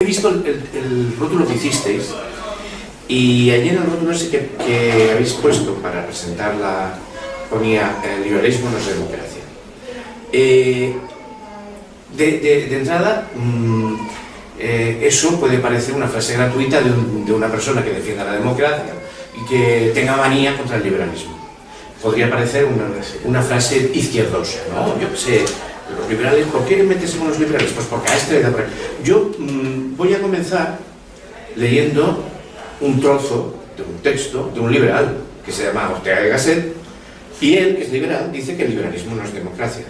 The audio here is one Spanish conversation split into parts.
He visto el rótulo que hicisteis y allí en el rótulo ese que habéis puesto para presentarla ponía el liberalismo no es democracia. De entrada, eso puede parecer una frase gratuita de una persona que defienda la democracia y que tenga manía contra el liberalismo. Podría parecer una frase izquierdosa, ¿no? Yo qué sé, los liberales, ¿por qué meterse con los liberales? Pues porque a este le da por ahí. Yo voy a comenzar leyendo un trozo de un texto de un liberal que se llama Ortega y Gasset, y él, que es liberal, dice que el liberalismo no es democracia.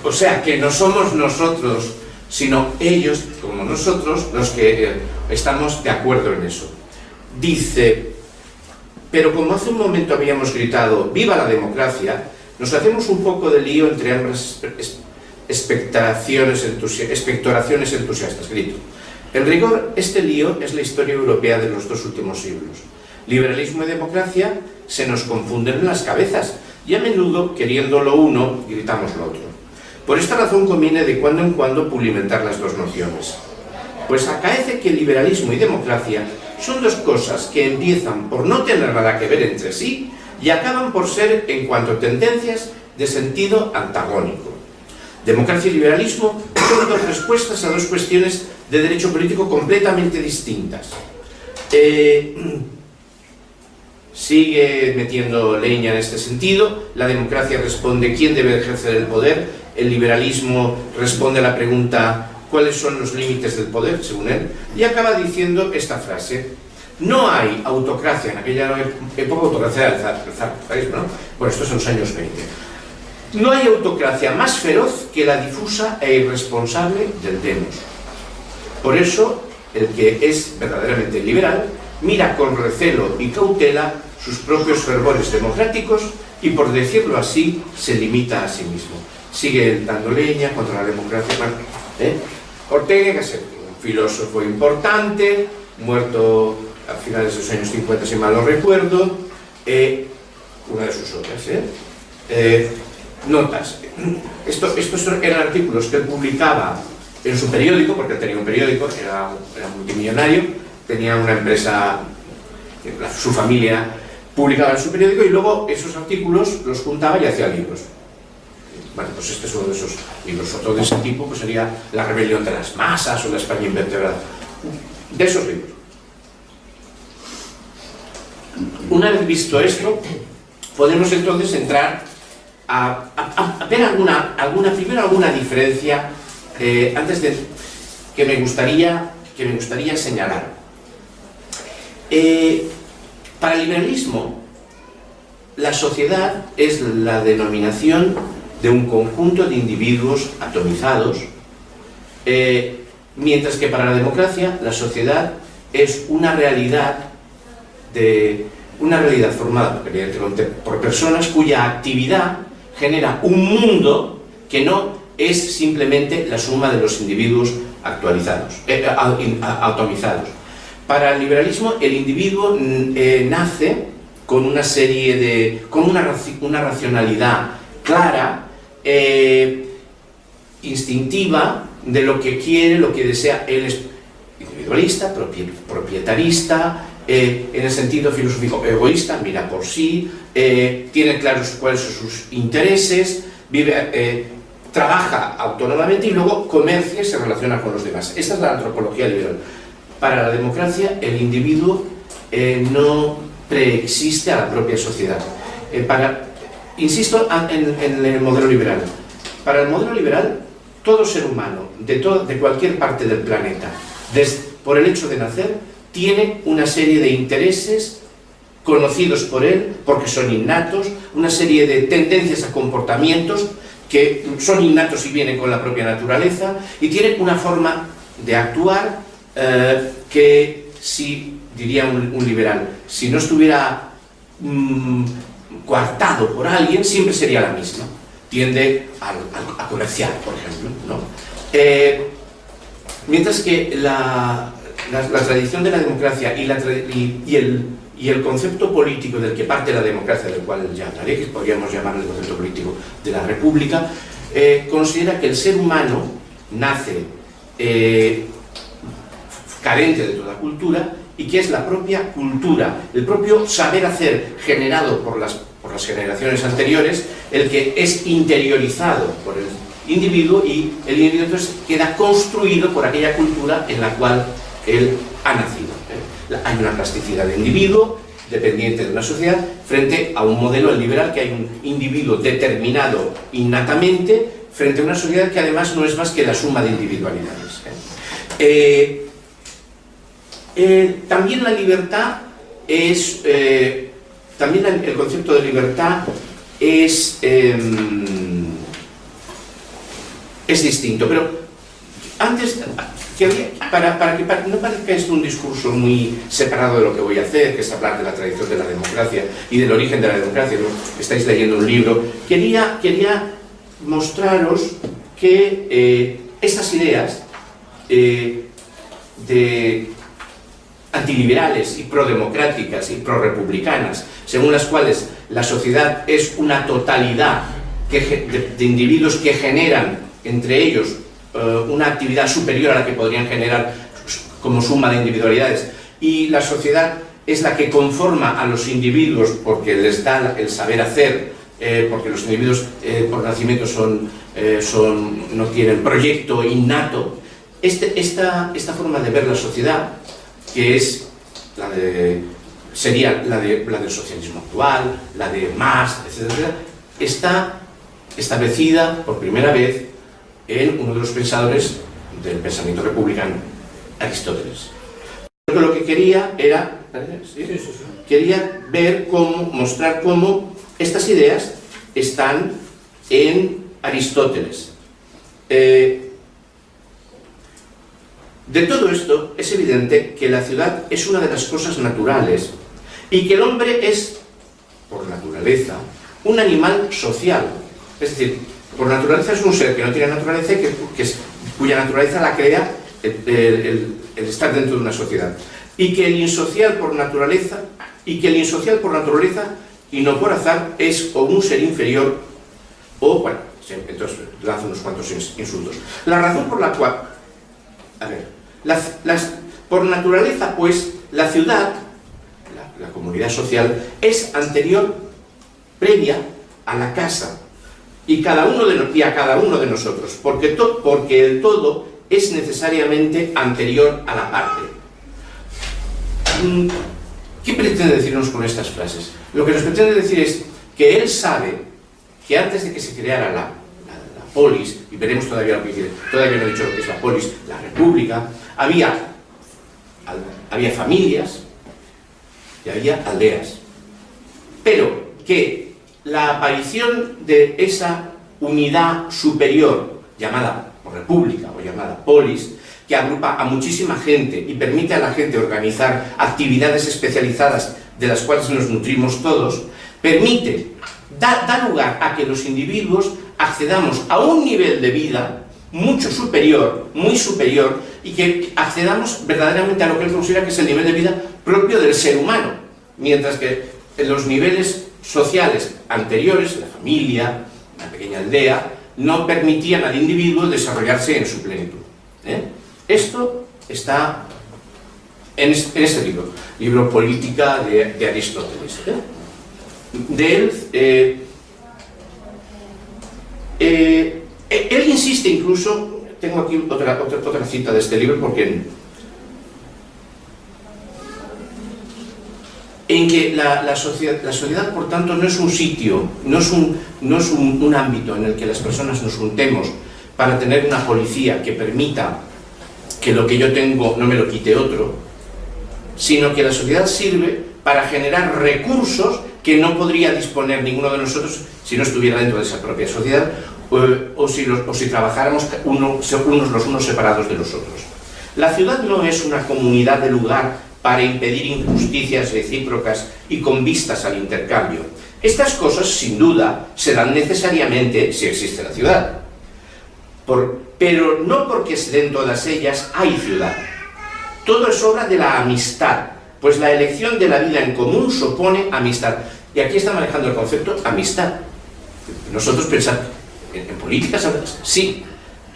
O sea, que no somos nosotros, sino ellos, como nosotros, los que estamos de acuerdo en eso. Dice, pero como hace un momento habíamos gritado ¡viva la democracia!, nos hacemos un poco de lío entre ambas expectoraciones entusiastas. Grito. En rigor, este lío es la historia europea de los 2 últimos siglos. Liberalismo y democracia se nos confunden en las cabezas y a menudo, queriendo lo uno, gritamos lo otro. Por esta razón conviene de cuando en cuando pulimentar las dos nociones. Pues acaece que liberalismo y democracia son 2 cosas que empiezan por no tener nada que ver entre sí y acaban por ser, en cuanto a tendencias, de sentido antagónico. Democracia y liberalismo son 2 respuestas a 2 cuestiones de derecho político completamente distintas. Sigue metiendo leña en este sentido. La democracia responde quién debe ejercer el poder, el liberalismo responde a la pregunta cuáles son los límites del poder, según él, y acaba diciendo esta frase: no hay autocracia, en aquella época autocracia del zarismo, ¿no? Bueno, esto es en los años 20. No hay autocracia más feroz que la difusa e irresponsable del demos. Por eso, el que es verdaderamente liberal mira con recelo y cautela sus propios fervores democráticos y, por decirlo así, se limita a sí mismo. Sigue dando leña contra la democracia. Ortega y Gasset, un filósofo importante, muerto a finales de los años 50, si mal no recuerdo, una de sus obras. Notas. Estos eran artículos que él publicaba en su periódico, porque él tenía un periódico, era multimillonario, tenía una empresa, su familia publicaba en su periódico, y luego esos artículos los juntaba y hacía libros. Bueno, pues este es uno de esos libros. Otro de ese tipo pues sería La rebelión de las masas o La España invertebrada. De esos libros. Una vez visto esto, podemos entonces entrar a ver alguna diferencia antes de que me gustaría señalar. Para el liberalismo, la sociedad es la denominación de un conjunto de individuos atomizados, mientras que para la democracia la sociedad es una realidad formada por personas cuya actividad genera un mundo que no es simplemente la suma de los individuos atomizados. Para el liberalismo, el individuo nace con una serie con una racionalidad clara, instintiva, de lo que quiere, lo que desea. Él es individualista, propietarista, en el sentido filosófico egoísta, mira por sí, tiene claros cuáles son sus intereses, trabaja autónomamente y luego comercia y se relaciona con los demás. Esta es la antropología liberal. Para la democracia, el individuo no preexiste a la propia sociedad. Insisto en el modelo liberal. Para el modelo liberal, todo ser humano de cualquier parte del planeta, por el hecho de nacer, tiene una serie de intereses conocidos por él, porque son innatos, una serie de tendencias a comportamientos que son innatos y vienen con la propia naturaleza, y tiene una forma de actuar que, si diría un liberal, si no estuviera coartado por alguien, siempre sería la misma. Tiende a comerciar, por ejemplo, ¿no? Mientras que la tradición de la democracia y el concepto político del que parte la democracia, del cual ya hablaré, que podríamos llamar el concepto político de la república, considera que el ser humano nace carente de toda cultura y que es la propia cultura, el propio saber hacer generado por las generaciones anteriores, el que es interiorizado por el individuo, y el individuo entonces queda construido por aquella cultura en la cual él ha nacido. Hay una plasticidad de individuo dependiente de una sociedad frente a un modelo liberal, que hay un individuo determinado innatamente frente a una sociedad que además no es más que la suma de individualidades. También la libertad es... también el concepto de libertad es distinto, pero antes, para que no parezca esto un discurso muy separado de lo que voy a hacer, que es hablar de la tradición de la democracia y del origen de la democracia, ¿no? Estáis leyendo un libro, quería mostraros que estas ideas de antiliberales y prodemocráticas y prorepublicanas, según las cuales la sociedad es una totalidad de individuos que generan entre ellos una actividad superior a la que podrían generar como suma de individualidades, y la sociedad es la que conforma a los individuos porque les da el saber hacer, porque los individuos por nacimiento no tienen proyecto innato. Esta forma de ver la sociedad, que es sería la del socialismo actual, la de Marx, etc., está establecida por primera vez en uno de los pensadores del pensamiento republicano, Aristóteles. Lo que quería era, quería mostrar cómo estas ideas están en Aristóteles. De todo esto es evidente que la ciudad es una de las cosas naturales y que el hombre es, por naturaleza, un animal social. Es decir, por naturaleza es un ser que no tiene naturaleza y cuya naturaleza la crea el estar dentro de una sociedad. Y que el insocial por naturaleza, y no por azar, es o un ser inferior o, bueno, entonces lanzo unos cuantos insultos. La razón por la cual, por naturaleza, pues, la ciudad, la comunidad social, es anterior, previa a la casa y a cada uno de nosotros, porque el todo es necesariamente anterior a la parte. ¿Qué pretende decirnos con estas frases? Lo que nos pretende decir es que él sabe que antes de que se creara la polis, y veremos todavía lo que quiere, todavía no he dicho lo que es la polis, la república, había familias y había aldeas, pero que la aparición de esa unidad superior llamada república o llamada polis, que agrupa a muchísima gente y permite a la gente organizar actividades especializadas de las cuales nos nutrimos todos, da lugar a que los individuos accedamos a un nivel de vida mucho superior, muy superior, y que accedamos verdaderamente a lo que él considera que es el nivel de vida propio del ser humano, mientras que en los niveles sociales anteriores, la familia, la pequeña aldea, no permitían al individuo desarrollarse en su plenitud. Esto está en este libro Política de Aristóteles. De él insiste incluso, tengo aquí otra cita de este libro, porque en que la sociedad, por tanto, no es un sitio, no es un ámbito en el que las personas nos juntemos para tener una policía que permita que lo que yo tengo no me lo quite otro, sino que la sociedad sirve para generar recursos que no podría disponer ninguno de nosotros si no estuviera dentro de esa propia sociedad, o si trabajáramos los unos separados de los otros. La ciudad no es una comunidad de lugar para impedir injusticias recíprocas y con vistas al intercambio. Estas cosas, sin duda, se dan necesariamente si existe la ciudad. Pero no porque se den todas ellas hay ciudad. Todo es obra de la amistad, pues la elección de la vida en común supone amistad. Y aquí está manejando el concepto amistad. Nosotros en políticas, sí.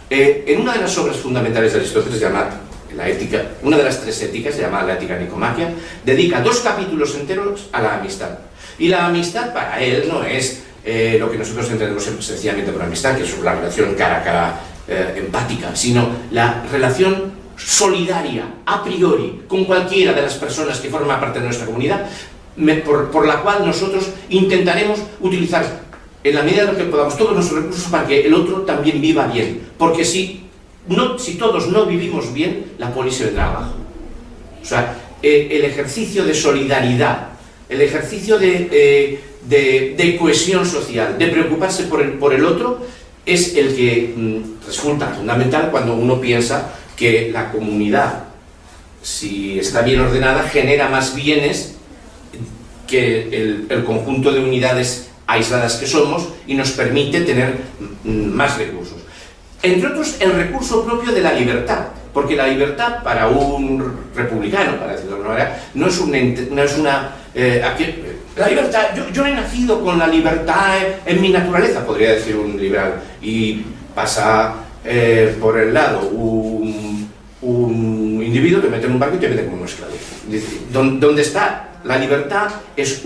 En una de las obras fundamentales de Aristóteles, llamada la ética, una de las 3 éticas, llamada la Ética Nicomaquia, dedica 2 capítulos enteros a la amistad. Y la amistad para él no es lo que nosotros entendemos sencillamente por amistad, que es la relación cara a cara empática, sino la relación solidaria, a priori, con cualquiera de las personas que forman parte de nuestra comunidad, por la cual nosotros intentaremos utilizar, en la medida de lo que podamos, todos nuestros recursos para que el otro también viva bien. Porque si todos no vivimos bien, la polis se vendrá abajo. O sea, el ejercicio de solidaridad, el ejercicio de cohesión social, de preocuparse por el otro, es el que resulta fundamental cuando uno piensa que la comunidad, si está bien ordenada, genera más bienes que el conjunto de unidades aisladas que somos, y nos permite tener más recursos. Entre otros, el recurso propio de la libertad, porque la libertad para un republicano, para decirlo de alguna manera, no es una... la libertad, yo he nacido con la libertad en mi naturaleza, podría decir un liberal, y pasa por el lado un individuo que mete en un barco y te mete como un esclavo. Donde está la libertad es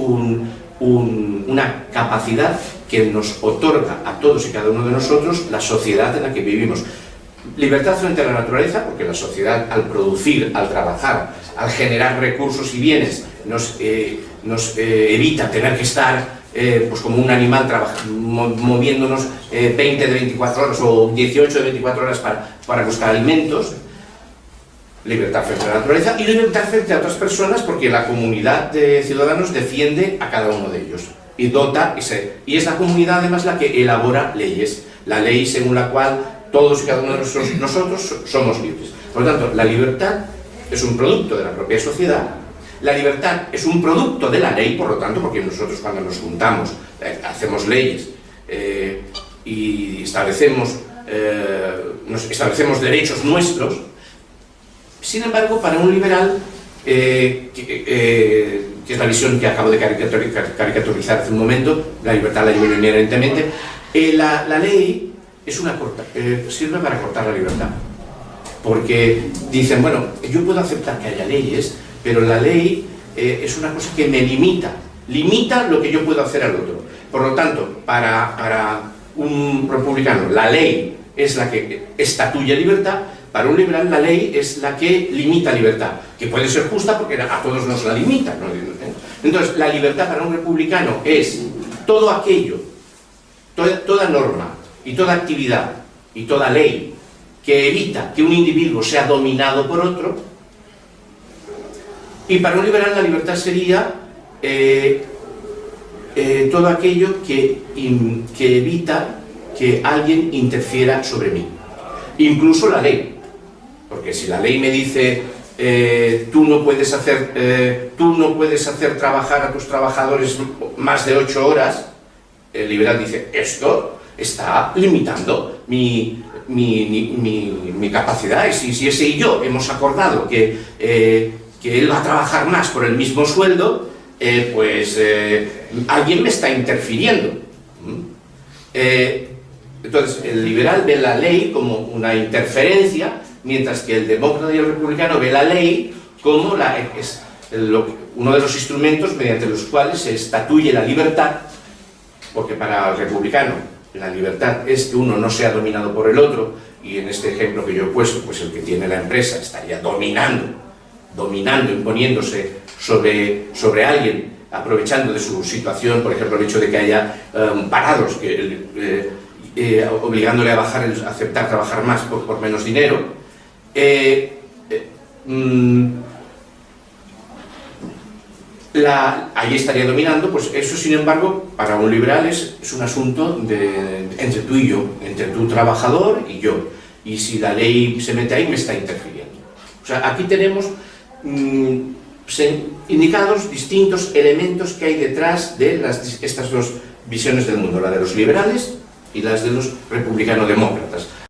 una capacidad que nos otorga a todos y cada uno de nosotros la sociedad en la que vivimos. Libertad frente a la naturaleza, porque la sociedad, al producir, al trabajar, al generar recursos y bienes, nos evita tener que estar pues como un animal moviéndonos 20 de 24 horas o 18 de 24 horas para buscar alimentos. Libertad frente a la naturaleza y libertad frente a otras personas, porque la comunidad de ciudadanos defiende a cada uno de ellos y dota, y es la comunidad además la que elabora leyes, la ley según la cual todos y cada uno de nosotros somos libres. Por lo tanto, la libertad es un producto de la propia sociedad, la libertad es un producto de la ley, por lo tanto, porque nosotros cuando nos juntamos hacemos leyes y establecemos derechos nuestros. Sin embargo, para un liberal, que es la visión que acabo de caricaturizar hace un momento, la libertad la lleva inherentemente, la ley sirve para cortar la libertad. Porque dicen, bueno, yo puedo aceptar que haya leyes, pero la ley es una cosa que me limita lo que yo puedo hacer al otro. Por lo tanto, para un republicano, la ley es la que estatuye libertad. Para un liberal la ley es la que limita libertad, que puede ser justa porque a todos nos la limita, ¿no? Entonces, la libertad para un republicano es todo aquello, toda norma y toda actividad y toda ley que evita que un individuo sea dominado por otro. Y para un liberal la libertad sería todo aquello que evita que alguien interfiera sobre mí, incluso la ley. Porque si la ley me dice tú no puedes hacer trabajar a tus trabajadores más de 8 horas, el liberal dice, esto está limitando mi capacidad, y si ese y yo hemos acordado que él va a trabajar más por el mismo sueldo, pues alguien me está interfiriendo. Entonces, el liberal ve la ley como una interferencia, mientras que el demócrata y el republicano ve la ley como uno de los instrumentos mediante los cuales se estatuye la libertad, porque para el republicano la libertad es que uno no sea dominado por el otro, y en este ejemplo que yo he puesto, pues el que tiene la empresa estaría dominando, imponiéndose sobre alguien, aprovechando de su situación, por ejemplo el hecho de que haya parados, obligándole a aceptar trabajar más por menos dinero. Ahí estaría dominando. Pues eso, sin embargo, para un liberal es un asunto entre tú y yo, entre tu trabajador y yo, y si la ley se mete ahí me está interfiriendo. O sea, aquí tenemos indicados distintos elementos que hay detrás de estas dos visiones del mundo, la de los liberales y las de los republicano-demócratas.